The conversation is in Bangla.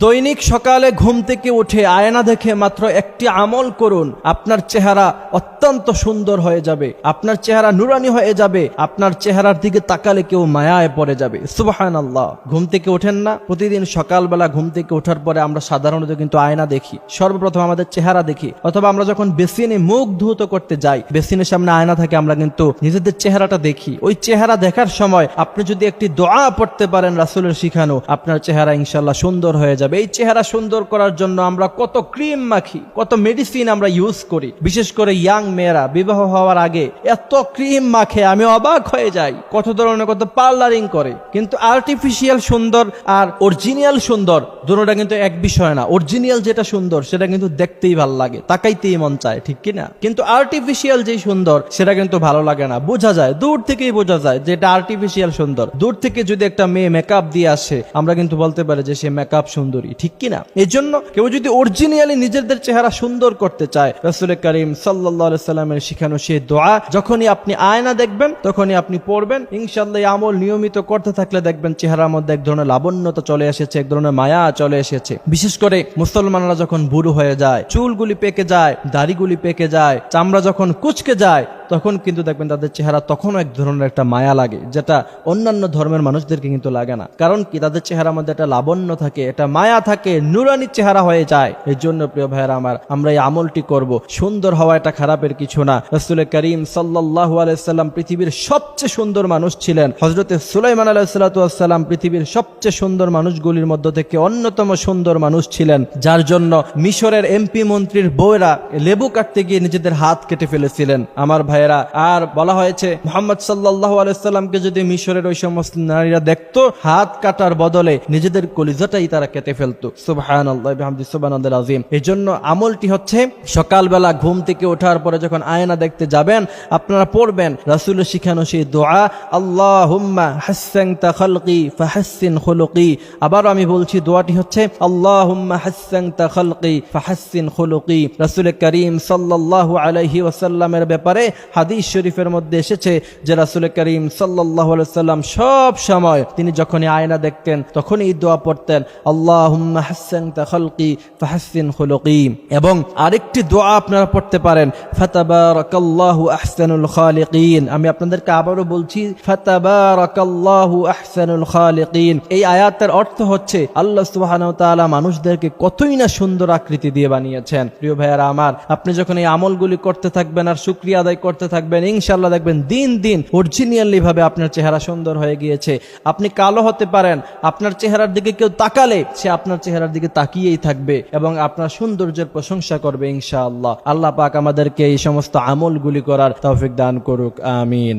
দৈনিক সকালে ঘুম থেকে উঠে আয়না দেখে মাত্র একটি আমল করুন, আপনার চেহারা অত্যন্ত সুন্দর হয়ে যাবে, আপনার চেহারা নুরানি হয়ে যাবে, আপনার চেহারার দিকে তাকালে কেউ মায়ায় পড়ে যাবে। সুবহানাল্লাহ। ঘুম থেকে ওঠেন না? প্রতিদিন সকালবেলা ঘুম থেকে ওঠার পরে আমরা সাধারণত কিন্তু আয়না দেখি, সর্বপ্রথম আমাদের চেহারা দেখি, অথবা আমরা যখন বেসিনে মুখ ধুত করতে যাই, বেসিনের সামনে আয়না থাকে, আমরা কিন্তু নিজেদের চেহারাটা দেখি। ওই চেহারা দেখার সময় আপনি যদি একটি দোয়া পড়তে পারেন রাসূলের শিখানো, আপনার চেহারা ইনশাআল্লাহ সুন্দর হয়ে যাবে। এই চেহারা সুন্দর করার জন্য আমরা কত ক্রিম মাখি, কত মেডিসিন আমরা ইউজ করি, বিশেষ করে ইয়াং মেয়েরা বিবাহ হওয়ার আগে এত ক্রিম মাখে, আমি অবাক হয়ে যাই। কত ধরনের কত পার্লারিং করে, কিন্তু আর্টিফিশিয়াল সুন্দর আর অরিজিনাল সুন্দর দুটোটা কিন্তু এক বিষয় না। অরিজিনাল যেটা সুন্দর সেটা কিন্তু দেখতেই ভালো লাগে, তাকাইতেই মন চায়, ঠিক কিনা? কিন্তু আর্টিফিশিয়াল যেই সুন্দর সেটা কিন্তু ভালো লাগে না, বোঝা যায়, দূর থেকেই বোঝা যায় যে এটা আর্টিফিশিয়াল সুন্দর। দূর থেকে যদি একটা মেয়ে মেকআপ দিয়ে আসে, আমরা কিন্তু বলতে পারি যে সে মেকআপ সুন্দরী, ঠিক কিনা? এই জন্য কেউ যদি অরিজিনালি নিজেদের চেহারা সুন্দর করতে চায়, রাসূল করিম সাল্লাল্লাহু আলাইহি সাল্লামের শিখানো সেই দোয়া যখনই আপনি আয়না দেখবেন তখনই আপনি পড়বেন। ইনশাআল্লাহ এই আমল নিয়মিত করতে থাকলে দেখবেন চেহারার মধ্যে এক ধরনের লাবণ্যতা চলে এসেছে, এক ধরনের মায়া চলে এসেছে। বিশেষ করে মুসলমানরা যখন বুড়ো হয়ে যায়, চুলগুলি পেকে যায়, দাড়িগুলি পেকে যায়, চামড়া যখন কুচকে যায়, তখন কিন্তু দেখবেন তাদের চেহারা তখনও এক ধরনের একটা মায়া লাগে, যেটা অন্যান্য ধর্মের মানুষদেরকে কিন্তু লাগে না। কারণ কি? তাদের চেহারার মধ্যে একটা লাবণ্য থাকে, একটা মায়া থাকে, নুরানি চেহারা হয়ে যায়। এই জন্য প্রিয় ভাইয়েরা আমার, আমরা এই আমলটি করব। সুন্দর হওয়া এটা খারাপের কিছু না। রাসূল করিম সাল্লাল্লাহু আলাইহি সাল্লাম পৃথিবীর সবচেয়ে সুন্দর মানুষ ছিলেন। হযরতে সুলাইমান আলাইহিস সালাতু ওয়াস সালাম পৃথিবীর সবচেয়ে সুন্দর মানুষগুলির মধ্যে থেকে অন্যতম সুন্দর মানুষ ছিলেন, যার জন্য মিশরের এমপি মন্ত্রীর বউরা লেবু কাটতে গিয়ে নিজেদের হাত কেটে ফেলেছিলেন। আমার ভাইয়েরা, আর বলা হয়েছে মুহাম্মদ সাল্লাল্লাহু আলাইহি সাল্লামকে যদি মিশরের ওই সমস্ত নারীরা দেখতো, হাত কাটার বদলে নিজেদের কলিজাটাই তারা কেটে ফেলতো। সুবহানাল্লাহ বিহামদি সুবহানাল্লাহিল আযীম। এই জন্য আমলটি হচ্ছে সকালবেলা ঘুম থেকে ওঠার পরে যখন আয়না দেখতে যাবেন, আপনারা পড়বেন রাসূলের শিখানো সেই দোয়া, আল্লাহুম্মা হাসসানতা খালকি ফাহাসসিন খুলুকি। আবার আমি বলছি, দোয়াটি হচ্ছে আল্লাহুম্মা হাসসানতা খালকি ফাহাসসিন খুলুকি। রাসূল করিম সাল্লাল্লাহু আলাইহি ওয়াসাল্লামের ব্যাপারে হাদিস শরীফের মধ্যে এসেছে যে রাসূল করিম সাল্লাল্লাহু আলাইহি ওয়াসাল্লাম সব সময় তিনি যখনই আয়না দেখতেন তখনই এই দোয়া পড়তেন, আল্লাহুম্মা হাসসানতা খালকি ফাহাসসিন খুলুকি। এবং আরেকটি দোয়া আপনারা পড়তে পারেন, ফাতাবারাকাল্লাহু আহসানুল খালিকিন। আমি আপনাদেরকে আবারও বলছি, ফাতাবারাকাল্লাহু আহসানুল খালিকিন। এই আয়াতের অর্থ হচ্ছে আল্লাহ সুবহানাহু ওয়া তাআলা মানুষদেরকে কতই না সুন্দর আকৃতি দিয়ে বানিয়েছেন। প্রিয় ভাইয়েরা আমার, আপনি যখন এই আমলগুলি করতে থাকবেন আর শুকরিয়া আদায় করতে থাকবেন, ইনশাআল্লাহ দেখবেন দিন দিন অরিজিনালি ভাবে আপনার চেহারা সুন্দর হয়ে গিয়েছে। আপনি কালো হতে পারেন, আপনার চেহারার দিকে কেউ তাকালে সে আপনার চেহারার দিকে তাকিয়েই থাকবে এবং আপনার সৌন্দর্যের প্রশংসা করবে ইনশাআল্লাহ। আল্লাহ পাক আমাদেরকে এই সমস্ত আমলগুলি করার তৌফিক দান করুক, আমিন।